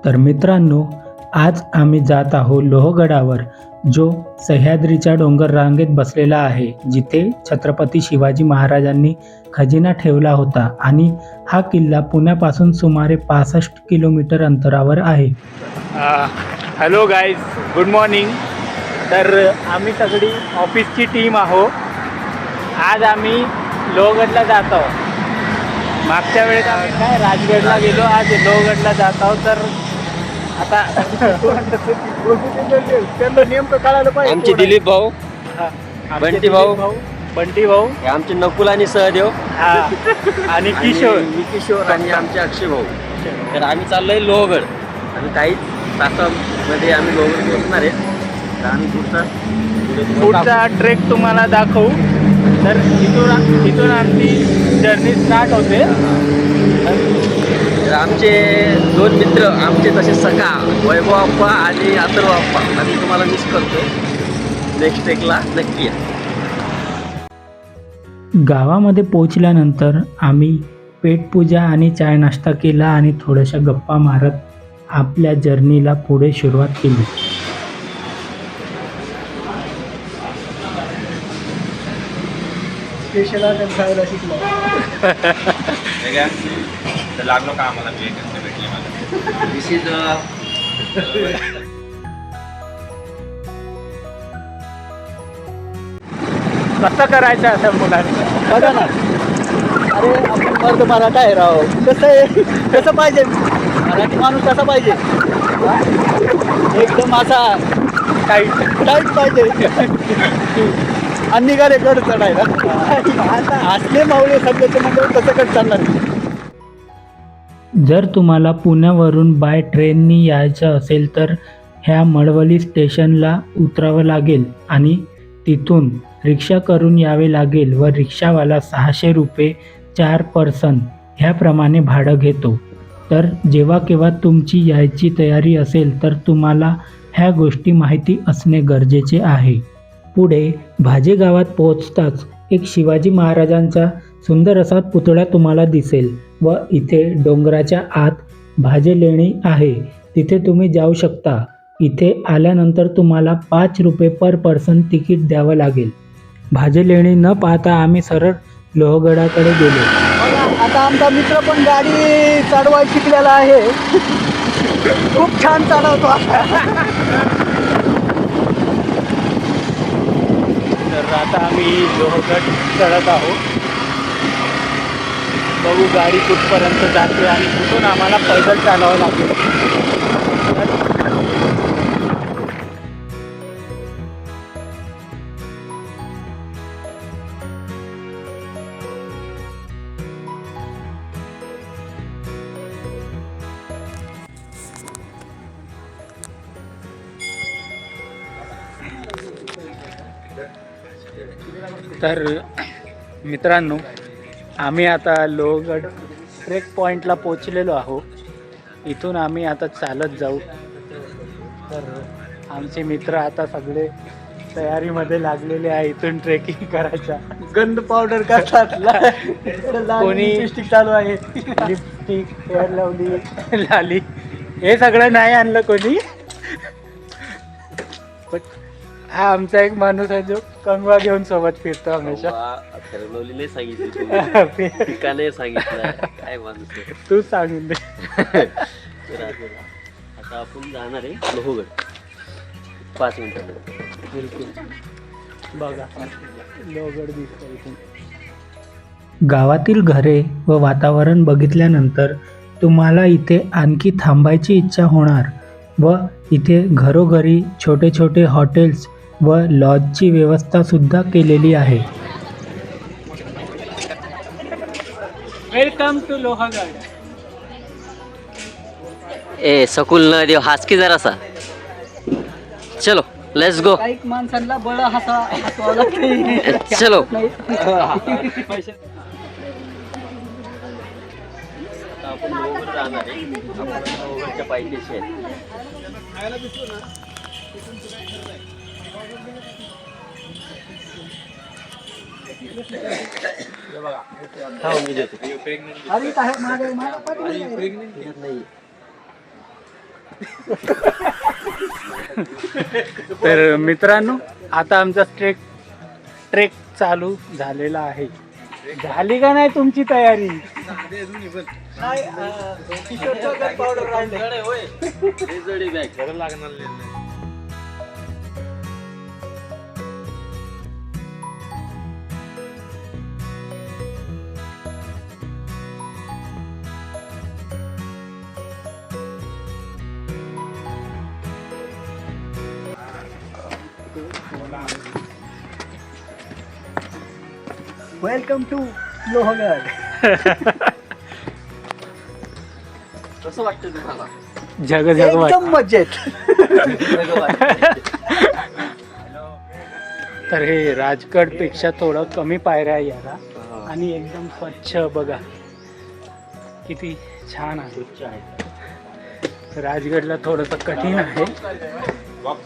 तर मित्रांनो, आज आम्ही जात आहोत लोहगडावर, जो सह्याद्रीच्या डोंगर रांगेत बसलेला आहे, जिथे छत्रपती शिवाजी महाराजांनी खजिना ठेवला होता आणि हा किल्ला पुण्यापासून सुमारे 65 किलोमीटर अंतरावर आहे. Hello guys, good morning. तर आम्ही सगळी ऑफिसची टीम आहो. आज आम्ही लोहगडला जात आहोत. मागच्या वेळेस आम्ही काय राजगडला गेलो, आज लोहगडला जात आहोत. तर आता त्यांना नेमकं कळालं पाहिजे. आमचे दिलीप भाऊ, बंटी भाऊ, बंटी भाऊ, हे आमचे नकुल आणि सहदेव, आणि किशोर, मी किशोर आणि आमचे अक्षय भाऊ. तर आम्ही चाललोय लोहगड आणि काही तासामध्ये आम्ही लोहगड पोहोचणार आहे. तर आम्ही पुढचा ट्रेक तुम्हाला दाखवू. तर इथून आमची जर्नी स्टार्ट होते. तर आमचे दोन मित्र, आमचे तसे सखा, वैभव अप्पा आणि अथर्व अप्पा, आम्ही तुम्हाला मिस करतोय. नेक्स्ट ट्रेकला नक्की या. गावामध्ये पोहोचल्यानंतर आम्ही पेटपूजा आणि चाय नाश्ता केला आणि थोड्याशा गप्पा मारत आपल्या जर्नीला पुढे सुरुवात केली. लागलो का आम्हाला भेटले मला. दिस इज कसं करायचं असं मुलांना बघा ना. अरे आपण मर्द मराठा आहे राव. कसं आहे, कसं पाहिजे मराठी माणूस कसा पाहिजे, हा? एकदम असा टाईट टाईट पाहिजे. आणि निघाले गड चढायला. आता असले मावळे सगळ्याचे म्हणजे कसं कट चालणार. जर तुम्हाला पुण्यावरून बाय ट्रेननी यायचं असेल तर ह्या मळवली स्टेशनला उतरावं लागेल आणि तिथून रिक्षा करून यावे लागेल व रिक्षावाला 600 रुपये 4 पर्सन ह्याप्रमाणे भाडं घेतो. तर जेव्हा केव्हा तुमची यायची तयारी असेल तर तुम्हाला ह्या गोष्टी माहिती असणे गरजेचे आहे. पुढे भाजे गावात पोहोचताच एक शिवाजी महाराजांचा सुंदर असा पुतळा तुम्हाला दिसेल व इथे डोंगराच्या आत भाजे लेणी आहे, तिथे तुम्ही जाऊ शकता. इथे आल्यानंतर तुम्हाला 5 रुपये पर पर्सन तिकीट द्यावं लागेल. भाजे लेणी न पाहता आम्ही सरळ लोहगडाकडे गेलो. बघा, आता आमचा मित्र पण गाडी चढवायला शिकलेला आहे. खूप छान चालवतो. तर आता आम्ही लोहगड चढत आहोत. बघू गाडी कुठपर्यंत जाते आणि कुठून आम्हाला पैदल चालवावं लागेल. तर मित्रांनो, आम्ही आता लोहगड ट्रेक पॉईंटला पोचलेलो आहोत. इथून आम्ही आता चालत जाऊ. तर आमचे मित्र आता सगळे तयारीमध्ये लागलेले आहे इथून ट्रेकिंग करायचा. गंध पावडर करतात. कोणी लिपस्टिक चालू आहे. लिपस्टिक, हेअर लावली, लाली, हे सगळं नाही आणलं कोणी. हा आमचा एक माणूस आहे जो कंगवा घेऊन सोबत फिरतो हमेशा. ठरवलेले सांगितले, ठिकाणे सांगितलं, काय माणूस आहे. तू सांगून दे. तर आता आपण जाणार आहे लोहगड 5 मिनिटांमध्ये. बिलकुल. बघा लोहगड दिसतो इथून. गावातील घरे व वातावरण बघितल्यानंतर तुम्हाला इथे आणखी थांबायची इच्छा होणार व इथे घरोघरी छोटे छोटे हॉटेल्स व लॉजची व्यवस्था सुद्धा केलेली आहे. Welcome to Lohagad. ए सकुल न देव, हास की जरासा. चलो लेट्स गो. काही माणसांना बळ हसवावं लागतं. चलो. आपण लोहगड जाणार आहे. आपण लोहगडच्या पायथ्याशी आहे. अरे काय मागे मागे नाही. तर मित्रांनो आता आमचा ट्रेक चालू झालेला आहे. झाली का नाही तुमची तयारी? पावडर राहिले. Welcome to Lohagad. कसं वाटतं तुम्हाला? जग एकदम मजेत. तर हे राजगड पेक्षा थोडं कमी पायऱ्या आहे याला आणि एकदम स्वच्छ बघा किती छान आहे. राजगडला थोडंसं कठीण आहे,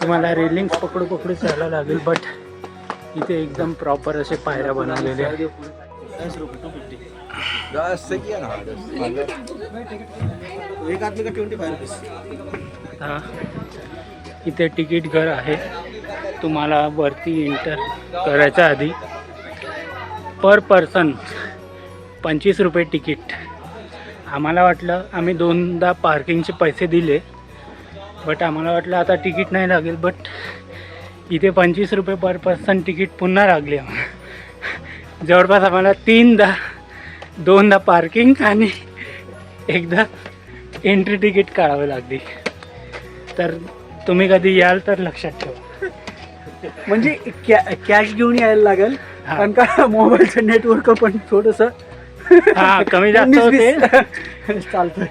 तुम्हाला रेलिंग पकडू पकडू चालायला लागेल, बट इथे एकदम प्रॉपर असे पायऱ्या बनवलेले आहेत. हा, इथे तिकीट घर आहे. तुम्हाला वरती एंटर करायच्या आधी पर पर्सन 25 रुपये तिकीट. आम्हाला वाटलं, आम्ही 2दा पार्किंगचे पैसे दिले, बट आम्हाला वाटलं आता तिकीट नाही लागेल, बट इथे 25 रुपये पर पर्सन तिकीट पुन्हा लागले आम्हाला. जवळपास आम्हाला 2दा पार्किंग आणि एकदा एंट्री तिकीट काढावे लागली. तर तुम्ही कधी याल तर लक्षात ठेवा. म्हणजे कॅश घेऊन यायला लागेल, हा. कारण का मोबाईलचं नेटवर्क पण थोडस हा कमी जास्त होते. चालतंय.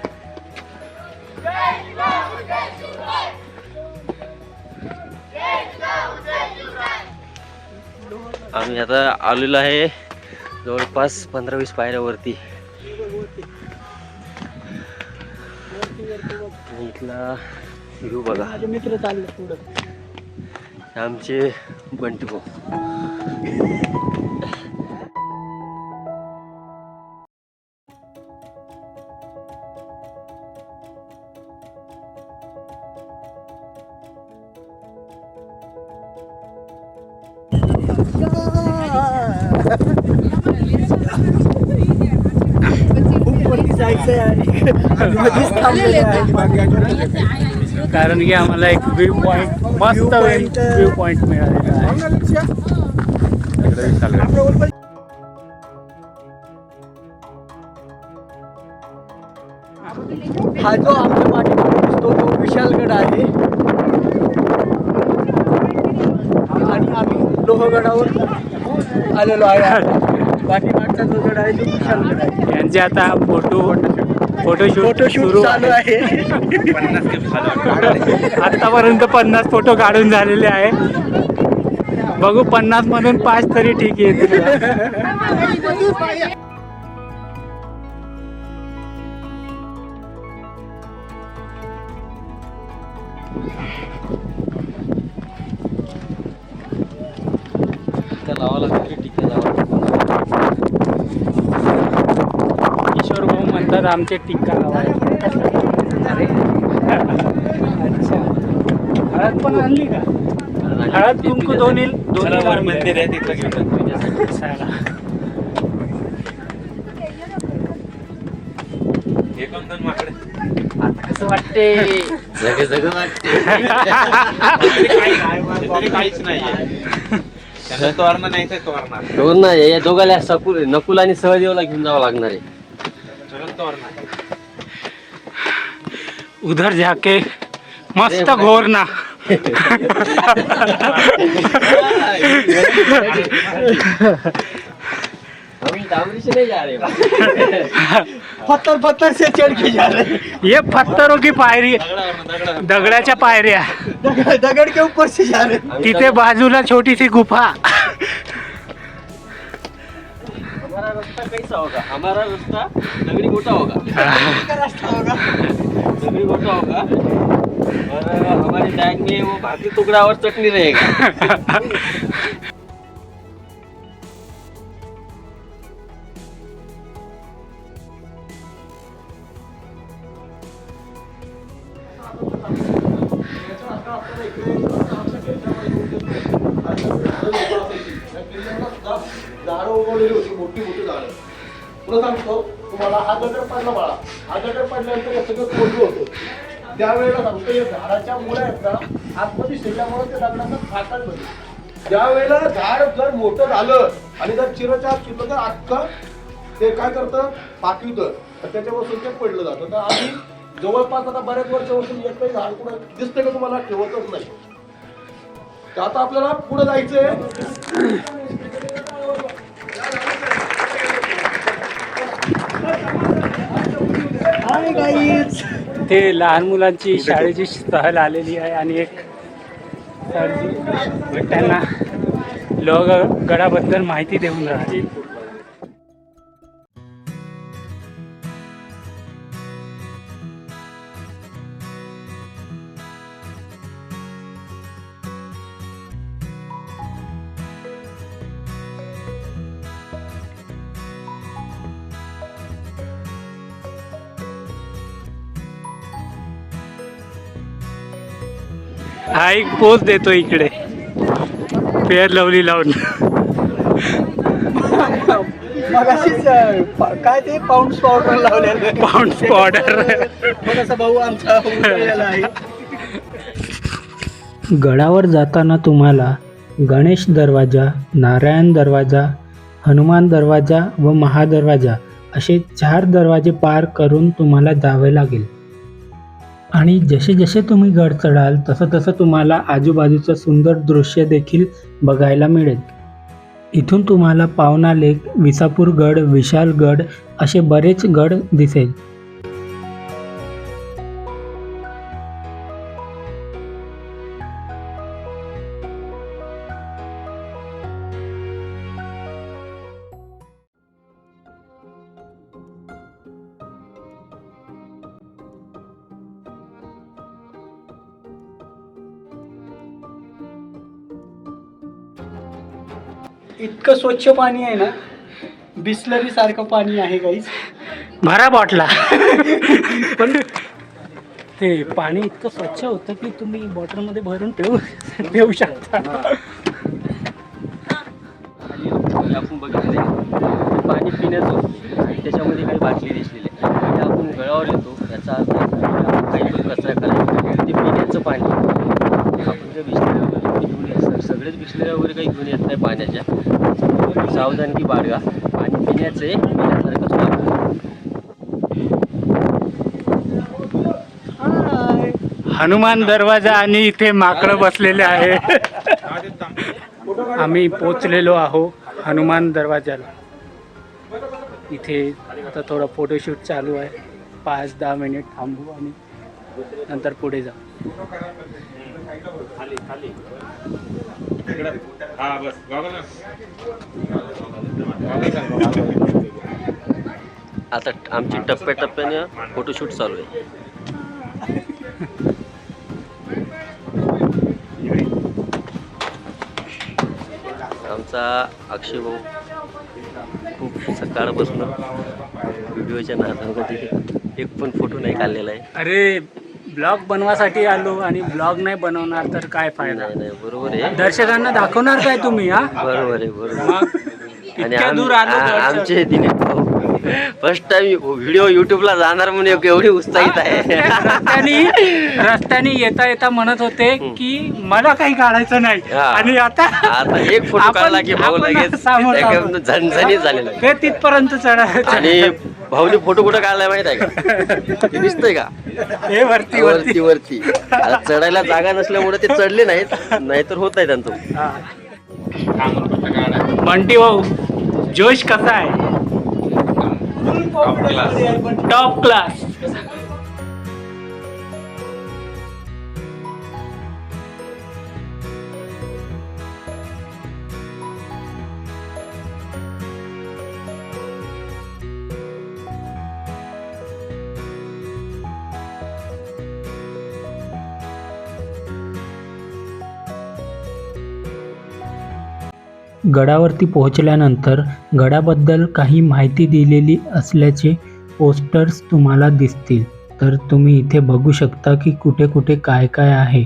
आम्ही आता आलेलो आहे जवळपास 15-20 पायऱ्यावरती. इथला व्ह्यू बघा. माझे मित्र चालले पुढं. आमचे बंटी भाऊ. खूप वरती जायचंय आणि मध्येच थांबलेलं आहे. कारण की आम्हाला एक व्ह्यू पॉइंट, मस्त व्ह्यू पॉइंट मिळालेला आहे. हा जो आमच्या पाठीमागे दिसतो तो विशालगड आहे आणि आम्ही लोहगडावर आलेलो आहे. पाठीमागचा जो गड आहे तो विशालगड आहे. यांचे आता फोटोशूट सुरू चालू आहे. आतापर्यंत 50 फोटो काढून झालेले आहे. बघू 50 मधून 5 तरी ठीक येतील. लावा लागेल टिके लावा. किशोर भाऊ म्हणतात आमचे टिक्का लावा. अच्छा, हळद पण आणली का? हळद कुंकू दोन्ही मंदिर आहे तिथं घेऊन चला. हे कोण दोन माकडे कसं वाटते? जग वाटते. तरी काहीच नाहीये. त्यांना तोरणं नाही तर तोरणं दोन नाही, या दोघाला नकुल आणि सहदेवला घेऊन जावं लागणार आहे. तोरणं उधर जाके मस्त घोरना. हम डामरी से नहीं जा रहे. पत्थर से चढ़ के जा रहे हैं. ये पत्थरों की पायरी, दगडाच्या पायऱ्या. दगड़ के ऊपर से जा रहे हैं. तिथे बाजूला छोटीशी गुफा. हमारा रास्ता कैसा होगा? हमारा रास्ता दगड़ी गोटा होगा. का रास्ता होगा. दगड़ी गोटा होगा और हमारी बैग में वो भाजी टुकड़ा और चटनी रहेगा. झाडं उगवलेली होती, मोठी मोठी झाडं. तुला सांगतो तुम्हाला, हा गटर पडला बाळा, हा गटर पडल्यानंतर हे सगळं कोंडलं होतं. त्यावेळेला सांगतो या झाडाच्या मुळ्या आहेत ना आतमध्ये शिरल्यामुळे ते दगडाचं फाटल बनलं. ज्या वेळेला झाड जर मोठं झालं आणि जर चिरच्या आत शिरलं तर अख्खं ते काय करतं, पाठवितं, तर त्याच्यापासून ते पडलं जातं. तर आम्ही जवळपास आता बऱ्याच वर्षापासून एकही झाड कुठं दिसतं का तुम्हाला, ठेवतच नाही. तर आता आपल्याला पुढे जायचंय. ते लहान मुलांची शाळेची सहल आलेली आहे आणि एक सरजी त्यांना लोहगडाबद्दल माहिती देऊन राहिली. हा एक पोज देतो इकडे फेअर लवली लावून. मगाशीच काय ते पाऊंड्स पावडर लावलेलं, पाऊंड्स पावडर. थोडासा भाऊ आमचा उतरलेला आहे. गडावर जाताना तुम्हाला गणेश दरवाजा, नारायण दरवाजा, हनुमान दरवाजा व महादरवाजा असे 4 दरवाजे पार करून तुम्हाला जावे लागेल. आणि जसे जसे तुम्ही गड चढाल तसं तसं तुम्हाला आजूबाजूचं सुंदर दृश्य देखील बघायला मिळेल. इथून तुम्हाला पावना लेक, विसापूर गड, विशालगड असे बरेच गड दिसेल. इतकं स्वच्छ पाणी आहे ना, बिस्लरी सारखं पाणी आहे गाईस. भरा बॉटला. पण ते पाणी इतकं स्वच्छ होतं की तुम्ही बॉटलमध्ये भरून पिऊ शकता. आणि आपण बघितले पाणी पिण्याचं होतं आणि त्याच्यामध्ये काही बाटली दिसलेली आहे. म्हणजे आपण गळावर येतो याचा अर्थ काही पण कचरा करायचा, ते पिण्याचं पाणी. आपण जर बिस्लरी वगैरे घेऊन येत, सगळेच बिस्लरी वगैरे काही घेऊन येत नाही पाण्याच्या. सावधानगी बाळगा, पाणी पिण्याचं आहे, पिण्यासारखंच वापरा. हनुमान दरवाजा आणि इथे माकडं बसलेले आहे. आम्ही पोचलेलो आहो हनुमान दरवाजाला. इथे आता थोडं फोटोशूट चालू आहे. 5-10 मिनिट थांबू आणि नंतर पुढे जाऊ. आता आमची टप्प्याटप्प्याने फोटोशूट चालू आहे. आमचा अक्षय भाऊ खूप सकाळपासून व्हिडिओच्या नादामध्ये एक पण फोटो नाही काढलेला आहे. अरे ब्लॉग बनवासाठी आलो आणि ब्लॉग नाही बनवणार तर काय फायदा. नाही बरोबर आहे, दर्शकांना दाखवणार काय तुम्ही? हा बरोबर आहे, बरोबर. मग आणि इतक्या दूर आलो आमचे दिलीप भाऊ फर्स्ट टाइम व्हिडिओ युट्यूबला जाणार म्हणून एवढी उत्साहित आहे. रस्त्याने येता येता म्हणत होते की मला काही काढायचं नाही आणि आता एक फोटो काढला की भाऊ लगेच झणझणीत झालेला आहे. ते तिथपर्यंत चढायचं. आणि भाऊने फोटो कुठं काढलाय माहित आहे का? ते दिसतंय का? हे वरती वरती वरती. आता चढायला जागा नसल्यामुळे ते चढले नाहीत, नाहीतर होत आहे त्यांचं. बंटी भाऊ जोश कसा आहे? Top class. गडावरती पोहोचल्यानंतर गडाबद्दल काही माहिती दिलेली असल्याचे पोस्टर्स तुम्हाला दिसतील. तर तुम्ही इथे बघू शकता की कुठे कुठे काय काय आहे.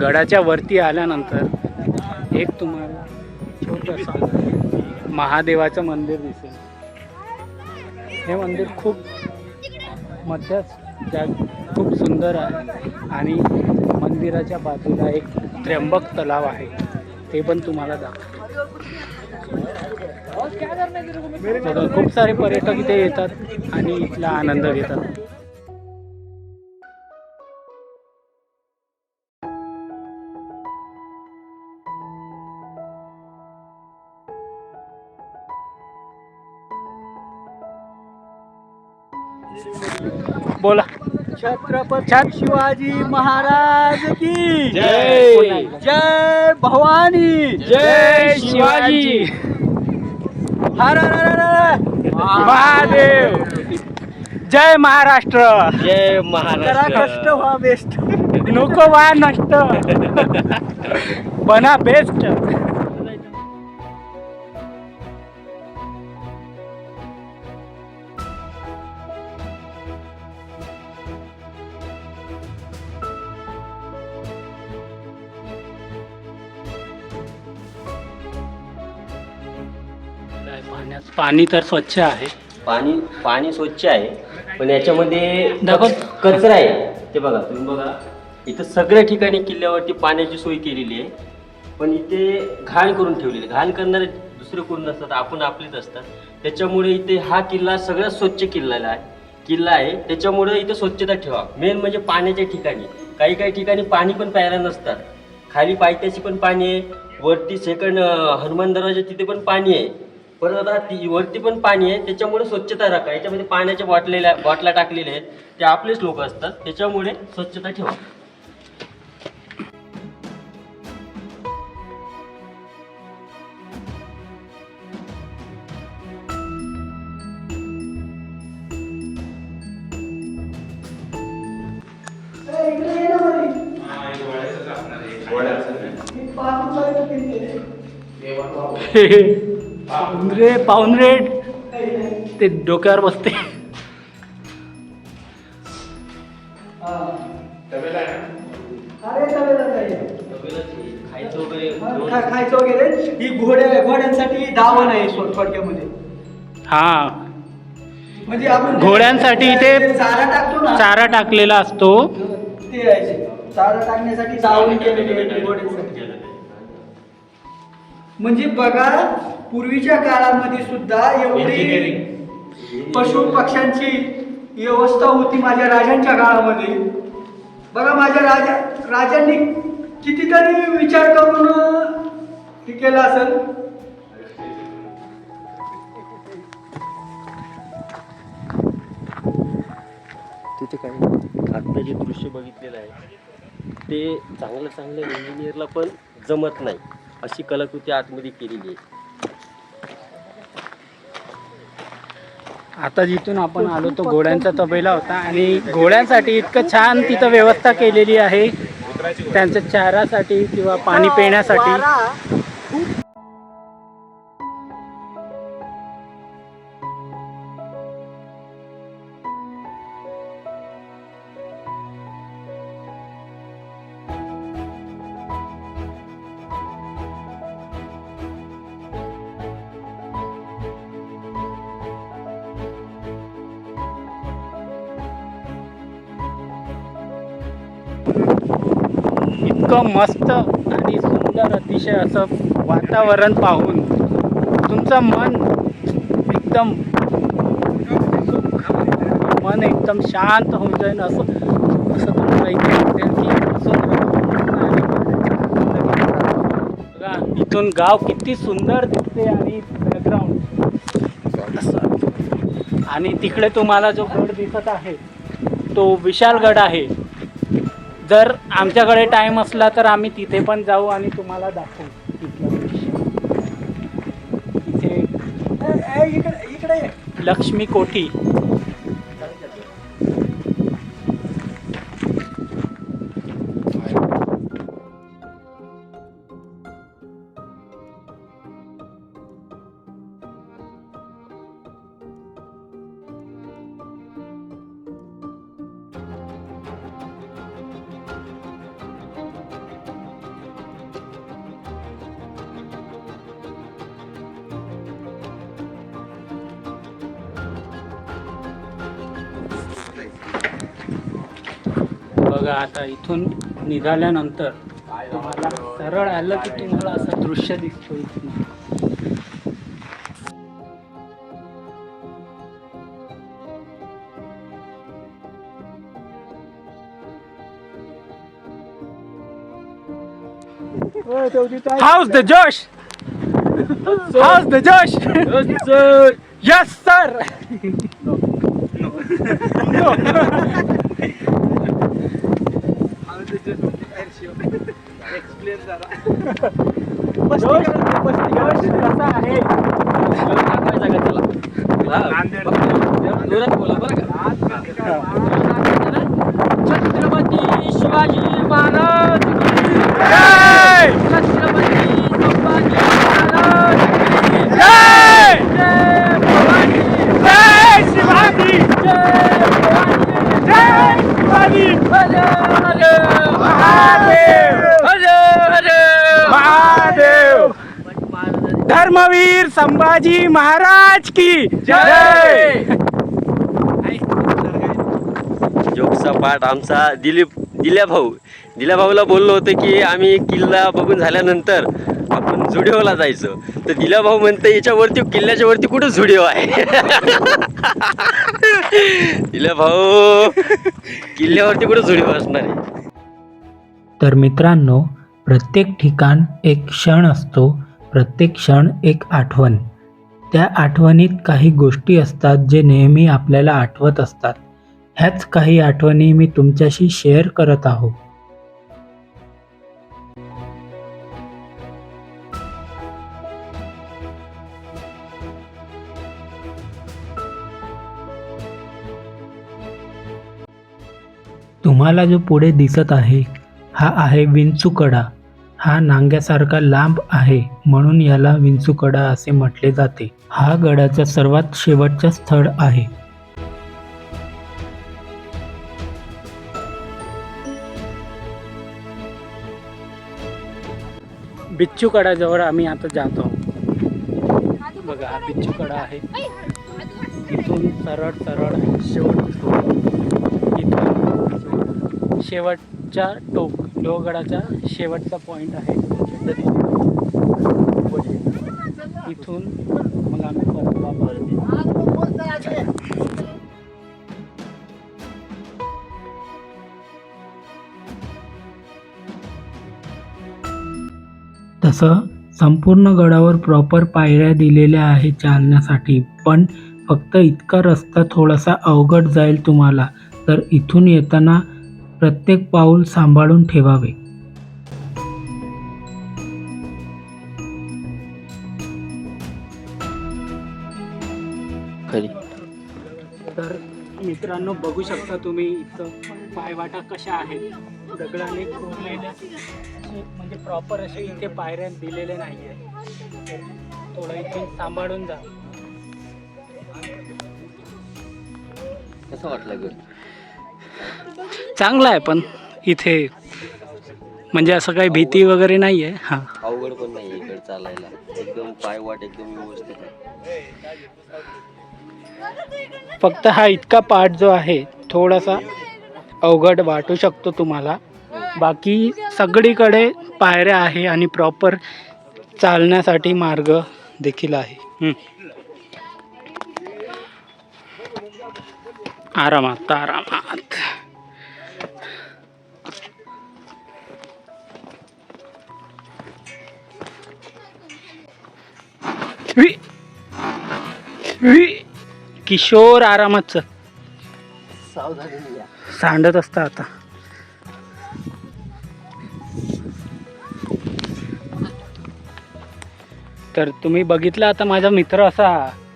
गडाच्या वरती आल्यानंतर एक तुम्हाला छोटंसं महादेवाचं मंदिर दिसेल. हे मंदिर खूप खूप सुंदर आहे आणि मंदिराच्या बाजूला एक त्र्यंबक तलाव आहे, ते पण तुम्हाला दाखवतो. खूप सारे पर्यटक इथे येतात आणि इथला आनंद घेतात. बोला. छत्रपती शिवाजी महाराज की जय. जय भवानी, जय शिवाजी. हर हर हर हर. महादेव. जय महाराष्ट्र. जय जरा महाराष्ट्र. कष्ट व्हा बेस्ट. नको वा नष्ट बना बेस्ट. पाणी तर स्वच्छ आहे. पाणी स्वच्छ आहे, पण याच्यामध्ये दाखव. कचरा आहे. ते बघा, तुम्ही बघा, इथं सगळ्या ठिकाणी किल्ल्यावरती पाण्याची सोय केलेली आहे, पण इथे घाण करून ठेवलेली आहे. घाण करणारे दुसरे कोण नसतात, आपण आपलेच असतात. त्याच्यामुळे इथे हा किल्ला सगळ्यात स्वच्छ किल्ला आहे. त्याच्यामुळे इथे स्वच्छता ठेवा. मेन म्हणजे पाण्याच्या ठिकाणी काही ठिकाणी पाणी पण प्यायला नसतात. खाली पायथ्याशी पण पाणी आहे, वरती सेकंड हनुमान दरवाजा तिथे पण पाणी आहे, परत आता वरती पण पाणी आहे. त्याच्यामुळे स्वच्छता राखा. याच्यामध्ये पाण्याच्या बॉटला टाकलेल्या आहेत, ते आपलेच लोक असतात. त्याच्यामुळे स्वच्छता ठेवा. पाहुणरे ते डोक्यावर बसते. खायचं वगैरे ही घोड्यांसाठी दावण आहे थोडक्यामध्ये. हा, म्हणजे आपण घोड्यांसाठी इथे चारा टाकतो ना, चारा टाकलेला असतो. ते आहे. चारा टाकण्यासाठी दावण केलेली आहे घोड्यांसाठी. म्हणजे बघा, पूर्वीच्या काळामध्ये सुद्धा एवढी पशु पक्ष्यांची व्यवस्था होती माझ्या राजांच्या काळामध्ये. बघा, माझ्या राजांनी कितीतरी विचार करून हे केलं असेल. तिथे काही आत्ता जे दृश्य बघितलेलं आहे ते चांगल्या इंजिनियरला पण जमत नाही, अशी कलाकृती आतमध्ये केलेली आहे. आता जिथून आपण आलो तो घोड्यांचा तबेला होता आणि घोड्यांसाठी इतकं छान तिथं व्यवस्था केलेली आहे, त्यांच्या चारासाठी किंवा पाणी पिण्यासाठी. इतकं मस्त आणि सुंदर अतिशय असं वातावरण पाहून तुमचं मन एकदम शांत होऊन जाईल. असं तुम्हाला इथे वाटेल की बघा, इथून गाव किती सुंदर दिसते आणि बॅकग्राऊंड असं. आणि तिकडे तुम्हाला जो गड दिसत आहे तो विशालगड आहे. जर आमच्याकडे टाईम असला तर आम्ही तिथे पण जाऊ आणि तुम्हाला दाखवू इथे लक्ष्मी कोठी. बघा आता इथून निघाल्यानंतर तुम्हाला सरळ आलं की तुम्हाला असं दृश्य दिसतो इथून. How's the Josh? How's the Josh? Yes, sir. Chhatrapati Shivaji Maharaj Jai! Chhatrapati Sambhaji Maharaj Jai! Jai Bhavani Jai Shivaji! Jai Jai Bhavani Shivaji! हर हर महादेव! हर हर महादेव! धर्मवीर संभाजी महाराज की जय! जोकचा पाठ आमचा दिल्या भाऊला बोललो होतं की आम्ही किल्ला बघून झाल्यानंतर आपण झुडिओला जायचं. तर दिल्या भाऊ म्हणते याच्यावरती किल्ल्याच्या वरती कुठं झुडिओ आहे. दिल्या भाऊ किल्ल्यावरती कुठं झुडिओ असणार आहे. तर मित्रांनो, प्रत्येक ठिकाण एक क्षण असतो, प्रत्येक क्षण एक आठवण. त्या आठवणीत काही गोष्टी असतात जे नेहमी आपल्याला आठवत असतात. ह्याच काही आठवणी मी तुमच्याशी शेअर करत आहो. तुम्हाला जो पुढे दिसत आहे हा आहे विंचूकडा. हा नांग्यासारखा लांब आहे म्हणून याला विंचूकडा असे म्हटले जाते. हा गडाचा सर्वात शेवटचा स्थळ आहे. बिच्छूकडाजवळ आम्ही आता जातो. बघा हा बिच्छूकडा आहे. इथून सरळ सरळ शेवट इथून शेवटच्या टोक लोहगडाचा शेवटचा पॉईंट आहे. इथून मग आम्ही परत वापस तसं संपूर्ण गडावर प्रॉपर पायऱ्या दिलेल्या आहेत चालण्यासाठी, पण फक्त इतका रस्ता थोडासा अवघड जाईल तुम्हाला. तर इथून येताना प्रत्येक पाऊल सांभाळून ठेवावे. तर मित्रांनो बघू शकता तुम्ही इथं पायवाटा कशा आहेत. दगडाने कोरलेल्या म्हणजे प्रॉपर असे इथे पायऱ्या दिलेल्या नाही आहे. थोडं इथे सांभाळून जा. कसं वाटलं गड? चांगलं आहे पण इथे म्हणजे असं काही भीती वगैरे नाही आहे. हां अवघड पण नाही इकडे चालायला. एकदम पायवाट एकदम व्यवस्थित आहे. फक्त हा इतका पार्ट जो आहे थोडासा अवघड वाटू शकतो तुम्हाला. बाकी सगळीकडे पायऱ्या आहे आणि प्रॉपर चालण्यासाठी मार्ग देखील आहे. आरामात आरामात. किशोर आरामात सांडत असता आता. तर तुम्ही बघितलं आता माझा मित्र असा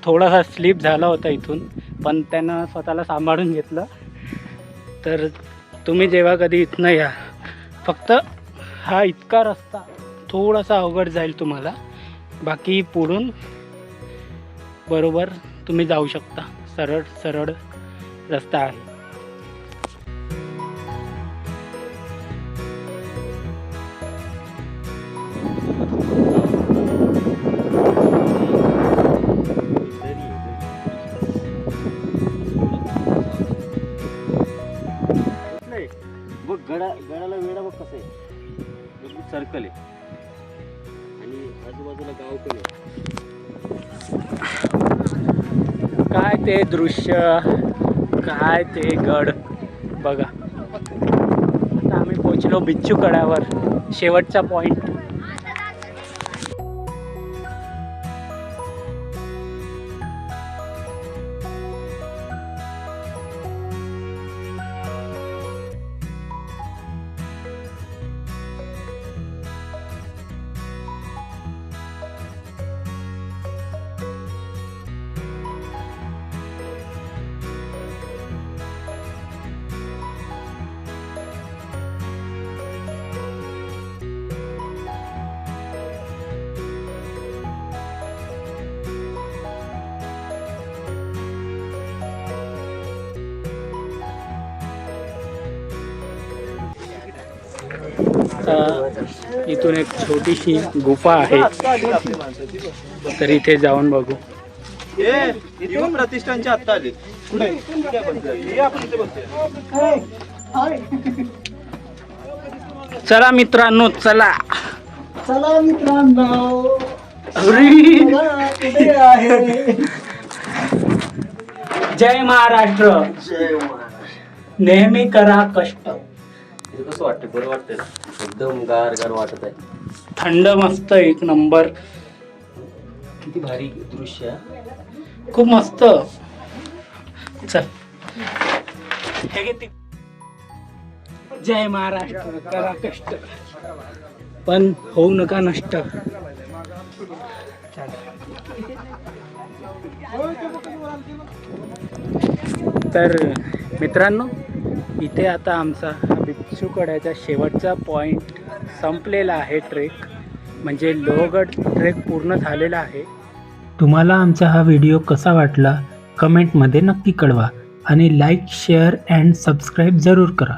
थोडासा स्लिप झाला होता इथून, पण त्यानं स्वतःला सांभाळून घेतलं. तर तुम्ही जेव्हा कधी इथनं या, फक्त हा इतका रस्ता थोडासा अवघड जाईल तुम्हाला. बाकी पुढून बरोबर तुम्ही जाऊ शकता. सरळ सरळ रस्ता आहे. बघ गडाला वेळा बघ कसं आहे, सर्कल आहे आणि आजूबाजूला गाव पण आहे. काय ते दृश्य, काय ते गड बघा. आता आम्ही पोचलो बिच्छू कड्यावर, शेवटचा पॉइंट. इथून एक छोटीशी गुफा आहे, तर इथे जाऊन बघू. प्रतिष्ठानच्या आत्ता आले. कुठे हे आपण इथे बघतोय. चला मित्रांनो, चला. चला मित्रांनो, अरे, बघा, कुठे आहे. जय महाराष्ट्र. नेहमी करा कष्ट. इथे कसं वाटतं? बरं वाटतं, एकदम गार गार वाटत आहे. थंड मस्त, एक नंबर. किती भारी दृश्य आहे. खूप मस्त. चल, हे घे ती. जय महाराष्ट्र, करा कष्ट पण होऊ नका नष्ट. तर मित्रांनो, इथे आता आमचा बिच्छू कड्याचा शेवटचा पॉइंट संपलेला आहे. ट्रेक म्हणजे लोहगड ट्रेक पूर्ण झालेला आहे. तुम्हाला आमचा हा व्हिडिओ कसा वाटला कमेंटमध्ये नक्की कळवा आणि लाईक शेअर अँड सबस्क्राईब जरूर करा.